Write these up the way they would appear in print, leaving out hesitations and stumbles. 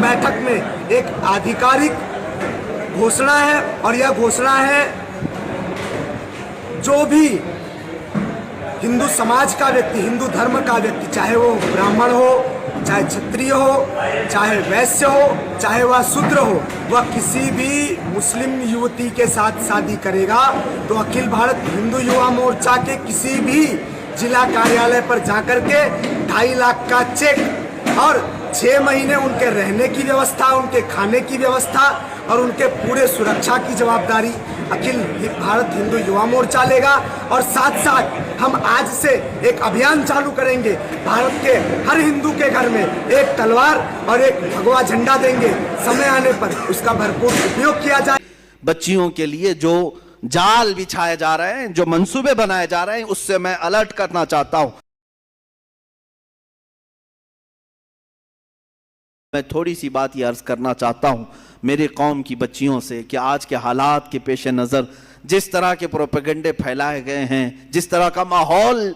बैठक में एक आधिकारिक घोषणा है, और यह घोषणा है जो भी हिंदू समाज का व्यक्ति, हिंदू धर्म का व्यक्ति, चाहे वो ब्राह्मण हो, चाहे क्षत्रिय हो, चाहे वैश्य हो, चाहे वह शूद्र हो, वह किसी भी मुस्लिम युवती के साथ शादी करेगा तो अखिल भारत हिंदू युवा मोर्चा के किसी भी जिला कार्यालय पर जाकर के 2.5 लाख का चेक और 6 महीने उनके रहने की व्यवस्था, उनके खाने की व्यवस्था और उनके पूरे सुरक्षा की जवाबदारी अखिल भारत हिंदू युवा मोर्चा लेगा। और साथ साथ हम आज से एक अभियान चालू करेंगे, भारत के हर हिंदू के घर में एक तलवार और एक भगवा झंडा देंगे। समय आने पर उसका भरपूर उपयोग किया जाए। बच्चियों के लिए जो जाल बिछाए जा रहे हैं, जो मंसूबे बनाए जा रहे हैं, उससे मैं अलर्ट करना चाहता हूं। मैं थोड़ी सी बात ये अर्ज करना चाहता हूं मेरे कौम की बच्चियों से कि आज के हालात के पेश नज़र जिस तरह के प्रोपेगेंडे फैलाए गए हैं, जिस तरह का माहौल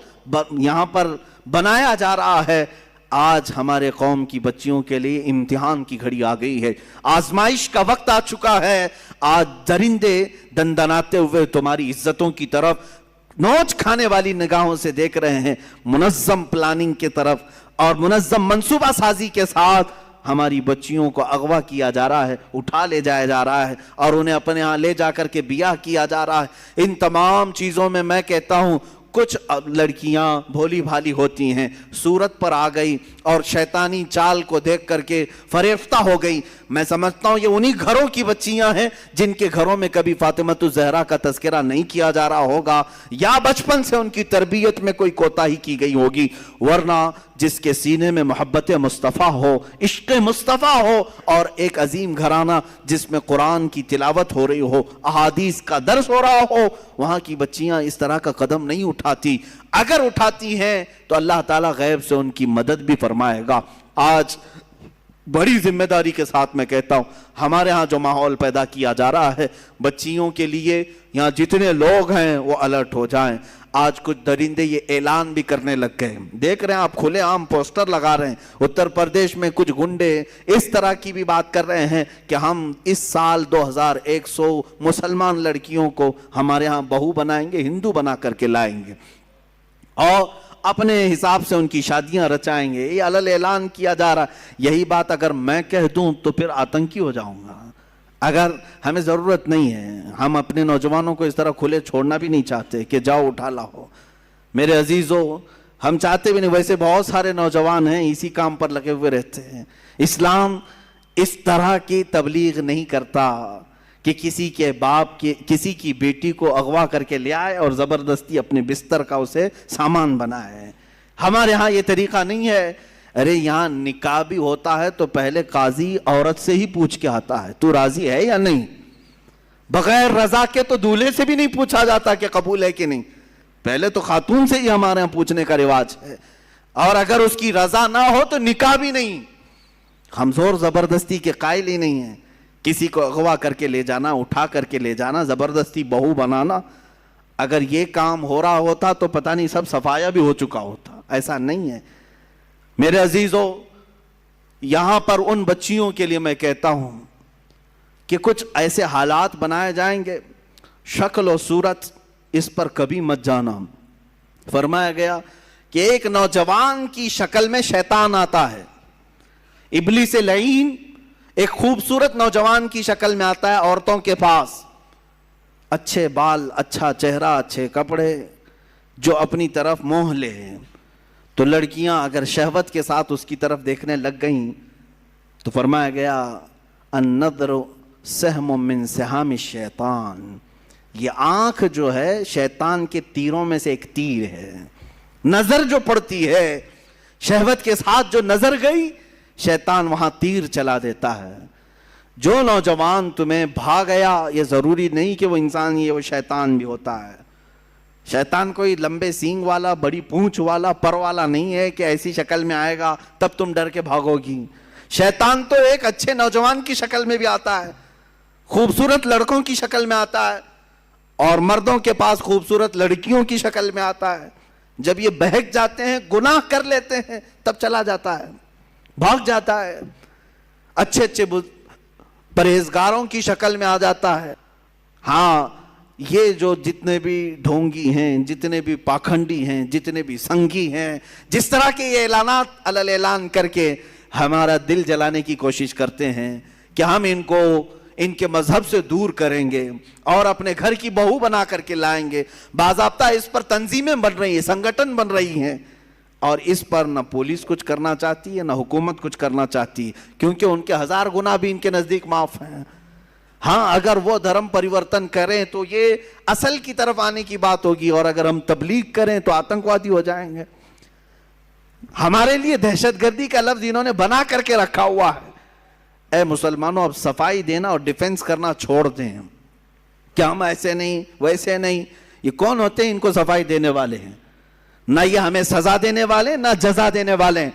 यहाँ पर बनाया जा रहा है, आज हमारे कौम की बच्चियों के लिए इम्तिहान की घड़ी आ गई है, आजमाइश का वक्त आ चुका है। आज दरिंदे दंदनाते हुए तुम्हारी इज्जतों की तरफ नोच खाने वाली निगाहों से देख रहे हैं। मुनज़्ज़म प्लानिंग की तरफ और मुनज़्ज़म मंसूबा साजी के साथ हमारी बच्चियों को अगवा किया जा रहा है, उठा ले जाया जा रहा है और उन्हें अपने यहाँ ले जाकर के बियाह किया जा रहा है। इन तमाम चीज़ों में मैं कहता हूँ कुछ लड़कियां भोली भाली होती हैं, सूरत पर आ गई और शैतानी चाल को देख करके फरेफ्ता हो गई। मैं समझता हूं ये उन्हीं घरों की बच्चियां हैं जिनके घरों में कभी फातिमतुज़ ज़हरा का तज़किरा नहीं किया जा रहा होगा, या बचपन से उनकी तरबियत में कोई कोताही की गई होगी। वरना जिसके सीने में मोहब्बत मुस्तफ़ा हो, इश्क़ मुस्तफ़ा हो और एक अजीम घराना जिसमें कुरान की तिलावत हो रही हो, अहादीस का दर्स हो रहा हो, वहां की बच्चियां इस तरह का कदम नहीं उठाती। अगर उठाती हैं तो अल्लाह ताला गैब से उनकी मदद भी फरमाएगा। आज बड़ी जिम्मेदारी के साथ मैं कहता हूं हमारे यहाँ जो माहौल पैदा किया जा रहा है बच्चियों के लिए, यहाँ जितने लोग हैं वो अलर्ट हो जाएं। आज कुछ दरिंदे ये ऐलान भी करने लग गए, देख रहे हैं आप, खुलेआम पोस्टर लगा रहे हैं। उत्तर प्रदेश में कुछ गुंडे इस तरह की भी बात कर रहे हैं कि हम इस साल 2100 मुसलमान लड़कियों को हमारे यहाँ बहू बनाएंगे, हिंदू बना करके लाएंगे और अपने हिसाब से उनकी शादियां रचाएंगे। ये अलल ऐलान किया जा रहा है। यही बात अगर मैं कह दूं तो फिर आतंकी हो जाऊंगा। अगर हमें ज़रूरत नहीं है, हम अपने नौजवानों को इस तरह खुले छोड़ना भी नहीं चाहते कि जाओ उठा लाओ। मेरे अजीज़ों, हम चाहते भी नहीं, वैसे बहुत सारे नौजवान हैं इसी काम पर लगे हुए रहते हैं। इस्लाम इस तरह की तबलीग नहीं करता कि किसी के बाप के किसी की बेटी को अगवा करके ले आए और ज़बरदस्ती अपने बिस्तर का उसे सामान बनाए। हमारे यहाँ ये तरीक़ा नहीं है। अरे यहाँ निकाह भी होता है तो पहले काजी औरत से ही पूछ के आता है, तू राजी है या नहीं। बगैर रजा के तो दूल्हे से भी नहीं पूछा जाता कि कबूल है कि नहीं, पहले तो खातून से ही हमारे यहाँ पूछने का रिवाज है। और अगर उसकी रजा ना हो तो निकाह भी नहीं। हम जोर जबरदस्ती के कायल ही नहीं है। किसी को अगवा करके ले जाना, उठा करके ले जाना, जबरदस्ती बहू बनाना, अगर ये काम हो रहा होता तो पता नहीं सब सफाया भी हो चुका होता। ऐसा नहीं है। मेरे अजीजों, यहां पर उन बच्चियों के लिए मैं कहता हूं कि कुछ ऐसे हालात बनाए जाएंगे, शक्ल और सूरत इस पर कभी मत जाना। फरमाया गया कि एक नौजवान की शक्ल में शैतान आता है, इब्लीस लईन एक खूबसूरत नौजवान की शक्ल में आता है औरतों के पास, अच्छे बाल, अच्छा चेहरा, अच्छे कपड़े, जो अपनी तरफ मोह ले। तो लड़कियां अगर शहवत के साथ उसकी तरफ देखने लग गईं तो फरमाया गया अन्नदर सहम मिन सहम शैतान, ये आंख जो है शैतान के तीरों में से एक तीर है। नजर जो पड़ती है, शहवत के साथ जो नजर गई, शैतान वहां तीर चला देता है। जो नौजवान तुम्हें भाग गया, ये जरूरी नहीं कि वो इंसान ही है, वो शैतान भी होता है। शैतान कोई लंबे सींग वाला, बड़ी पूंछ वाला, पर वाला नहीं है कि ऐसी शक्ल में आएगा तब तुम डर के भागोगी। शैतान तो एक अच्छे नौजवान की शक्ल में भी आता है, खूबसूरत लड़कों की शक्ल में आता है और मर्दों के पास खूबसूरत लड़कियों की शक्ल में आता है। जब ये बहक जाते हैं, गुनाह कर लेते हैं, तब चला जाता है, भाग जाता है। अच्छे अच्छे परहेजगारों की शक्ल में आ जाता है। हाँ, ये जो जितने भी ढोंगी हैं, जितने भी पाखंडी हैं, जितने भी संघी हैं, जिस तरह के ये ऐलानात अलल ऐलान करके हमारा दिल जलाने की कोशिश करते हैं कि हम इनको इनके मजहब से दूर करेंगे और अपने घर की बहू बना करके लाएंगे, बाज़ाब्ता इस पर तंजीमें बन रही हैं, संगठन बन रही हैं, और इस पर न पुलिस कुछ करना चाहती है, न हुकूमत कुछ करना चाहती है, क्योंकि उनके 1000 गुनाह भी इनके नज़दीक माफ़ हैं। हाँ, अगर वो धर्म परिवर्तन करें तो ये असल की तरफ आने की बात होगी, और अगर हम तबलीग करें तो आतंकवादी हो जाएंगे। हमारे लिए दहशतगर्दी का लफ्ज इन्होंने बना करके रखा हुआ है। ऐ मुसलमानों, अब सफाई देना और डिफेंस करना छोड़ दें कि हम ऐसे नहीं वैसे नहीं। ये कौन होते हैं इनको सफाई देने वाले हैं? ना ये हमें सजा देने वाले, ना जजा देने वाले।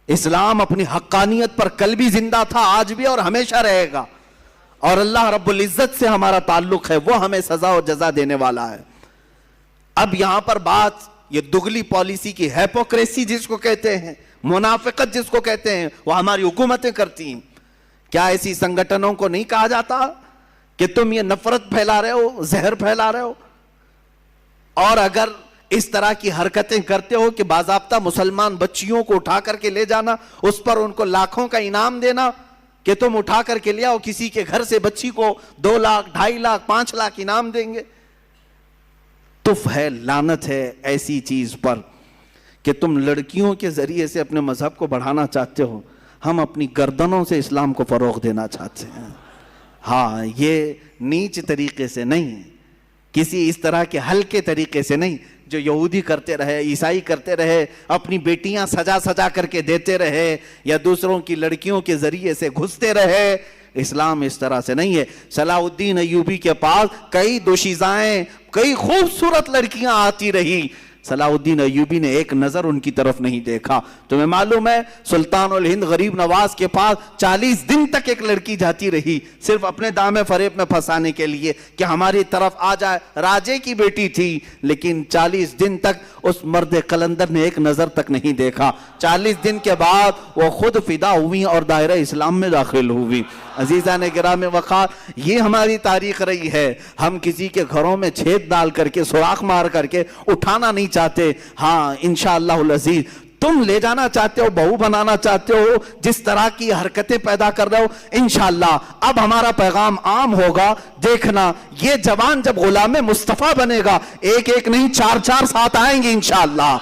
इस्लाम अपनी हक्कानियत पर कल भी जिंदा था, आज भी और हमेशा रहेगा, और अल्लाह रब्बुल इज्जत से हमारा ताल्लुक है, वो हमें सजा और जजा देने वाला है। अब यहां पर बात ये दुगली पॉलिसी की, हिपोक्रेसी जिसको कहते हैं, मुनाफिकत जिसको कहते हैं, वो हमारी हुकूमतें करती हैं। क्या ऐसी संगठनों को नहीं कहा जाता कि तुम ये नफरत फैला रहे हो, जहर फैला रहे हो? और अगर इस तरह की हरकतें करते हो कि बाज़ाब्ता मुसलमान बच्चियों को उठा करके ले जाना, उस पर उनको लाखों का इनाम देना कि तुम उठा करके ले आओ, किसी के घर से बच्ची को 2 लाख, 2.5 लाख, 5 लाख इनाम देंगे। तुफ है, लानत है ऐसी चीज पर कि तुम लड़कियों के जरिए से अपने मजहब को बढ़ाना चाहते हो। हम अपनी गर्दनों से इस्लाम को फरोग देना चाहते हैं। हाँ, ये नीच तरीके से नहीं, किसी इस तरह के हल्के तरीके से नहीं जो यहूदी करते रहे, ईसाई करते रहे, अपनी बेटियां सजा सजा करके देते रहे, या दूसरों की लड़कियों के जरिए से घुसते रहे। इस्लाम इस तरह से नहीं है। सलाउद्दीन अय्यूबी के पास कई दोशीज़ाएं, कई खूबसूरत लड़कियां आती रही, सलाउद्दीन अय्यूबी ने एक नजर उनकी तरफ नहीं देखा। तुम्हें मालूम है, सुल्तान उल हिंद गरीब नवाज के पास 40 दिन तक एक लड़की जाती रही, सिर्फ अपने दामे फरेब में फंसाने के लिए कि हमारी तरफ आ जाए। राजे की बेटी थी, लेकिन 40 दिन तक उस मर्द कलंदर ने एक नजर तक नहीं देखा। 40 दिन के बाद वो खुद फिदा हुई और दायरा इस्लाम में दाखिल हुई। अजीजा ने गिराम वक़ार, ये हमारी तारीख रही है। हम किसी के घरों में छेद डाल करके, सुराख मार करके उठाना नहीं चाहते। हाँ, इंशाअल्लाहुल अज़ीज़, तुम ले जाना चाहते हो, बहू बनाना चाहते हो, जिस तरह की हरकतें पैदा कर रहे हो, इंशाअल्लाह अब हमारा पैगाम आम होगा। देखना, ये जवान जब गुलाम मुस्तफा बनेगा, एक एक नहीं 4-4 साथ आएंगे इंशाअल्लाह,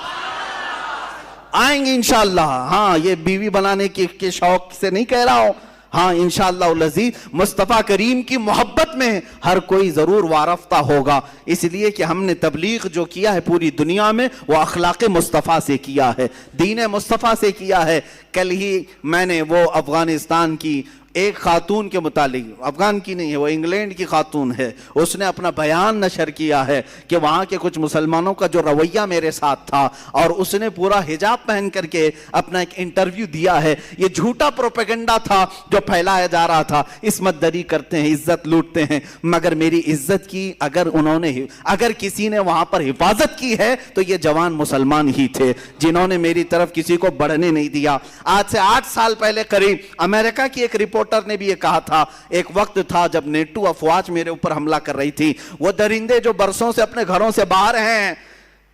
आएंगे इंशाअल्लाह। हाँ, ये बीवी बनाने के शौक से नहीं कह रहा हूं। हाँ, इंशाअल्लाह अज़ीज़, मुस्तफ़ा करीम की मोहब्बत में हर कोई ज़रूर वारफ्ता होगा। इसलिए कि हमने तबलीग जो किया है पूरी दुनिया में, वो अखलाक़ मुस्तफ़ा से किया है, दीन मुस्तफ़ा से किया है। कल ही मैंने वो अफ़गानिस्तान की एक खातून के मुतालिक, अफगान की नहीं है, वो इंग्लैंड की खातून है, उसने अपना बयान नशर किया है कि वहाँ के कुछ मुसलमानों का जो रवैया मेरे साथ था, और उसने पूरा हिजाब पहन करके अपना एक इंटरव्यू दिया है। ये झूठा प्रोपेगेंडा था जो फैलाया जा रहा था, इसमत दरी करते हैं, इज्जत लूटते हैं, मगर मेरी इज्जत की अगर किसी ने वहाँ पर हिफाजत की है तो ये जवान मुसलमान ही थे, जिन्होंने मेरी तरफ किसी को बढ़ने नहीं दिया। आज से 8 साल पहले करीब अमेरिका की एक रिपोर्टर ने भी ये कहा था, एक वक्त था जब नेटो अफवाज मेरे ऊपर हमला कर रही थी, वो दरिंदे जो बरसों से अपने घरों से बाहर हैं,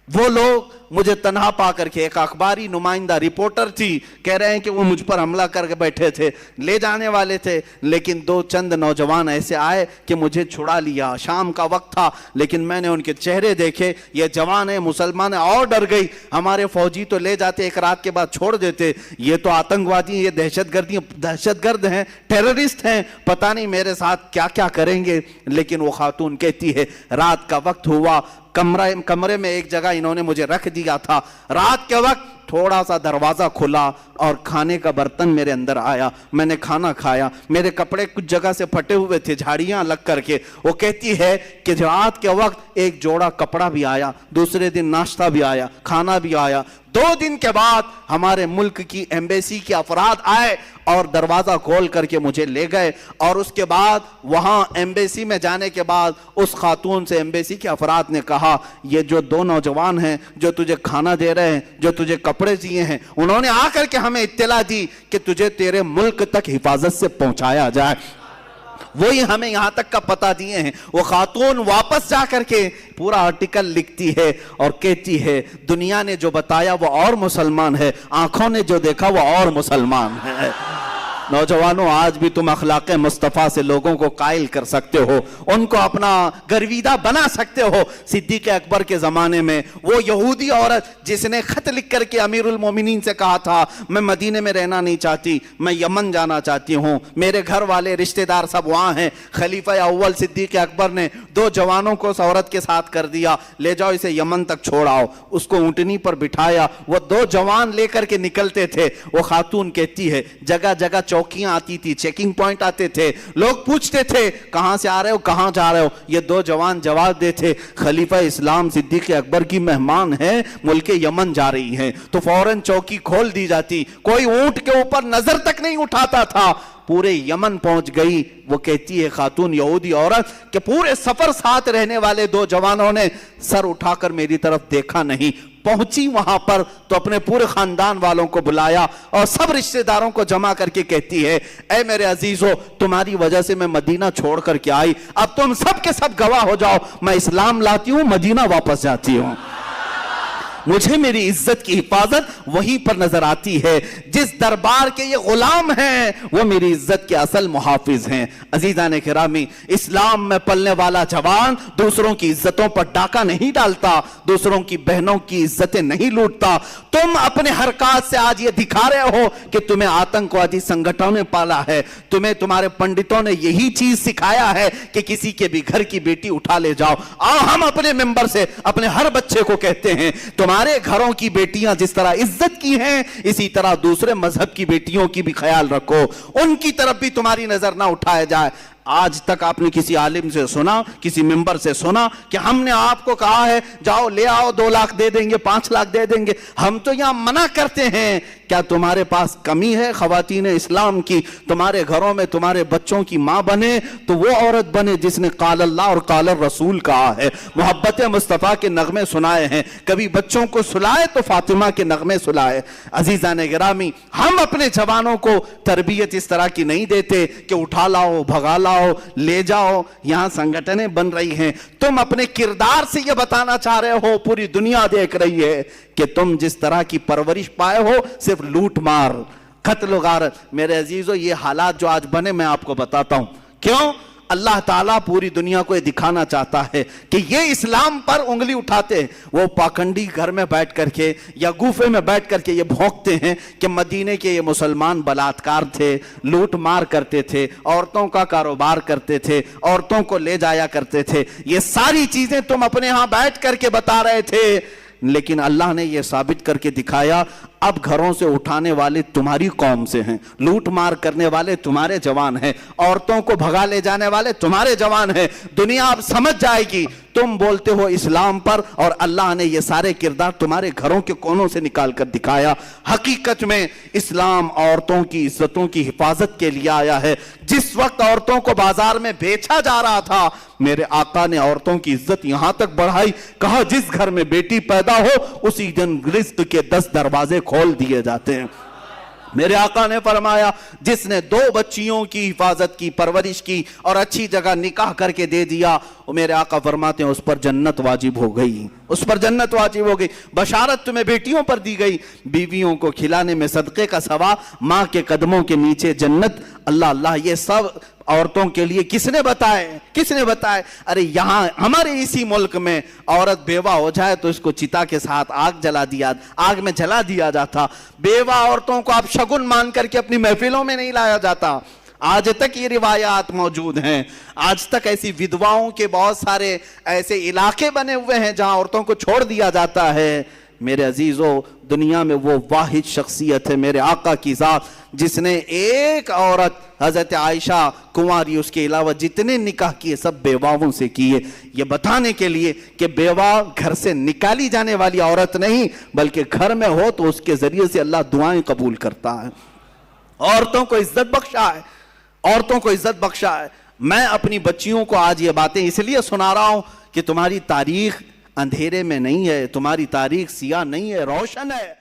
वो लोग मुझे तन्हा पा करके, एक अखबारी नुमाइंदा रिपोर्टर थी, कह रहे हैं कि वो मुझ पर हमला करके बैठे थे, ले जाने वाले थे, लेकिन 2 चंद नौजवान ऐसे आए कि मुझे छुड़ा लिया। शाम का वक्त था, लेकिन मैंने उनके चेहरे देखे, ये जवान है, मुसलमान है, और डर गई। हमारे फौजी तो ले जाते, एक रात के बाद छोड़ देते, ये तो आतंकवादी, ये दहशतगर्द हैं, टेररिस्ट हैं, पता नहीं मेरे साथ क्या क्या करेंगे। लेकिन वो खातून कहती है, रात का वक्त हुआ, कमरे में एक जगह इन्होंने मुझे रख दिया था, रात के वक्त थोड़ा सा दरवाजा खुला और खाने का बर्तन मेरे अंदर आया, मैंने खाना खाया, मेरे कपड़े कुछ जगह से फटे हुए थे, झाड़ियां लग करके। वो कहती है कि रात के वक्त एक जोड़ा कपड़ा भी आया, दूसरे दिन नाश्ता भी आया, खाना भी आया, 2 दिन के बाद हमारे मुल्क की एम्बेसी के अफराद आए और दरवाज़ा खोल करके मुझे ले गए, और उसके बाद वहाँ एम्बेसी में जाने के बाद उस खातून से एम्बेसी के अफराद ने कहा, ये जो 2 नौजवान हैं जो तुझे खाना दे रहे हैं, जो तुझे कपड़े दिए हैं, उन्होंने आकर के हमें इत्तला दी कि तुझे तेरे मुल्क तक हिफाजत से पहुँचाया जाए। वही हमें यहाँ तक का पता दिए हैं। वो खातून वापस जा करके पूरा आर्टिकल लिखती है और कहती है, दुनिया ने जो बताया वो और मुसलमान है, आंखों ने जो देखा वो और मुसलमान है। नौजवानों, आज भी तुम अखलाक़े मुस्तफ़ा से लोगों को कायल कर सकते हो, उनको अपना गर्विदा बना सकते हो। सिद्दीक़ अकबर के ज़माने में वो यहूदी औरत जिसने ख़त लिख करके अमीरुल मोमिनीन से कहा था, मैं मदीने में रहना नहीं चाहती, मैं यमन जाना चाहती हूँ, मेरे घर वाले रिश्तेदार सब वहाँ हैं। खलीफा अव्वल सिद्दीक़ अकबर ने 2 जवानों को उस औरत के साथ कर दिया, ले जाओ इसे यमन तक छोड़ आओ। उसको ऊँटनी पर बिठाया, वो 2 जवान लेकर के निकलते थे। वो खातून कहती है, जगह जगह चौकियां आती थी, चेकिंग पॉइंट आते थे, लोग पूछते थे कहां से आ रहे हो, कहां जा रहे हो। ये 2 जवान जवाब देते, खलीफा इस्लाम सिद्दीक़ अकबर की मेहमान है, मुल्क यमन जा रही हैं। तो फौरन चौकी खोल दी जाती, कोई ऊंट के ऊपर नजर तक नहीं उठाता था। पूरे यमन पहुंच गई। वो कहती है खातून यहूदी औरत कि पूरे सफर साथ रहने वाले 2 जवानों ने सर उठाकर मेरी तरफ देखा नहीं। पहुंची वहां पर तो अपने पूरे खानदान वालों को बुलाया और सब रिश्तेदारों को जमा करके कहती है, ऐ मेरे अजीजों, तुम्हारी वजह से मैं मदीना छोड़ करके आई, अब तुम सब के सब गवाह हो जाओ, मैं इस्लाम लाती हूं, मदीना वापस जाती हूं। मुझे मेरी इज्जत की हिफाजत वहीं पर नजर आती है। जिस दरबार के ये गुलाम हैं वो मेरी इज्जत के असल मुहाफिज हैं। अजीजान किरामी, इस्लाम में पलने वाला जवान दूसरों की इज्जतों पर डाका नहीं डालता, दूसरों की बहनों की इज्जतें नहीं लूटता। तुम अपने हरकत से आज ये दिखा रहे हो कि तुम्हें आतंकवादी संगठनों ने पाला है, तुम्हें तुम्हारे पंडितों ने यही चीज सिखाया है कि किसी के भी घर की बेटी उठा ले जाओ। आओ हम अपने मेंबर से अपने हर बच्चे को कहते हैं, तुम्हारे घरों की बेटियां जिस तरह इज्जत की हैं, इसी तरह दूसरे मजहब की बेटियों की भी ख्याल रखो, उनकी तरफ भी तुम्हारी नजर ना उठाया जाए। आज तक आपने किसी आलिम से सुना, किसी मेंबर से सुना कि हमने आपको कहा है जाओ ले आओ, 2 लाख दे देंगे, 5 लाख दे देंगे? हम तो यहां मना करते हैं। क्या तुम्हारे पास कमी है खवातीन इस्लाम की? तुम्हारे घरों में तुम्हारे बच्चों की मां बने तो वो औरत बने जिसने काल अल्लाह और काल रसूल कहा है, मोहब्बत मुस्तफ़ा के नगमे सुनाए हैं। कभी बच्चों को सुलाए तो फातिमा के नगमे सुलाए। अजीजान गिरामी, हम अपने जवानों को तरबियत इस तरह की नहीं देते कि उठा लाओ, भगा लाओ, ले जाओ। यहां संगठनें बन रही हैं। तुम अपने किरदार से यह बताना चाह रहे हो, पूरी दुनिया देख रही है कि तुम जिस तरह की परवरिश पाए हो, सिर्फ लूट मार, कत्ल गारत। मेरे अजीजों, ये हालात जो आज बने मैं आपको बताता हूं क्यों। अल्लाह ताला पूरी दुनिया को ये दिखाना चाहता है कि ये इस्लाम पर उंगली उठाते हैं। वो पाखंडी घर में बैठ करके या गुफे में बैठ करके ये भौंकते हैं कि मदीने के ये मुसलमान बलात्कार थे, लूट मार करते थे, औरतों का कारोबार करते थे, औरतों को ले जाया करते थे। ये सारी चीजें तुम अपने यहां बैठ करके बता रहे थे, लेकिन अल्लाह ने यह साबित करके दिखाया, अब घरों से उठाने वाले तुम्हारी कौम से हैं, लूट मार करने वाले तुम्हारे जवान हैं, औरतों को भगा ले जाने वाले तुम्हारे जवान हैं। दुनिया अब समझ जाएगी तुम बोलते हो इस्लाम पर, और अल्लाह ने ये सारे किरदार तुम्हारे घरों के कोनों से निकाल कर दिखाया। हकीकत में इस्लाम औरतों की इज्जतों की हिफाजत के लिए आया है। जिस वक्त औरतों को बाजार में बेचा जा रहा था, मेरे आका ने औरतों की इज्जत यहां तक बढ़ाई, कहा जिस घर में बेटी पैदा हो उसी दिन रिज़्क़ के 10 दरवाजे खोल दिए जाते हैं। मेरे आका ने फरमाया, जिसने 2 बच्चियों की हिफाजत की, परवरिश की और अच्छी जगह निकाह करके दे दिया, और मेरे आका फरमाते हैं उस पर जन्नत वाजिब हो गई, उस पर जन्नत वाजिब हो गई। बशारत तुम्हें बेटियों पर दी गई, बीवियों को खिलाने में सदके का सवा, माँ के कदमों के नीचे जन्नत। अल्लाह अल्लाह, ये सब औरतों के लिए किसने बताए, किसने बताए? अरे यहां हमारे इसी मुल्क में औरत बेवा हो जाए तो इसको चिता के साथ आग में जला दिया जाता। बेवा औरतों को आप शगुन मान करके अपनी महफिलों में नहीं लाया जाता। आज तक ये रिवायात मौजूद हैं। आज तक ऐसी विधवाओं के बहुत सारे ऐसे इलाके बने हुए हैं जहां औरतों को छोड़ दिया जाता है। میرے عزیزوں دنیا میں وہ واحد شخصیت ہے میرے آقا کی ذات جس نے ایک عورت حضرت عائشہ کنواری اس کے علاوہ جتنے نکاح کیے سب بیواؤں سے کیے، یہ بتانے کے لیے کہ بیوہ گھر سے نکالی جانے والی عورت نہیں بلکہ گھر میں ہو تو اس کے ذریعے سے اللہ دعائیں قبول کرتا ہے۔ عورتوں کو عزت بخشا ہے، عورتوں کو عزت بخشا ہے۔ میں اپنی بچیوں کو آج یہ باتیں اس لیے سنا رہا ہوں کہ تمہاری تاریخ اندھیرے میں نہیں ہے، تمہاری تاریخ سیاہ نہیں ہے، روشن ہے۔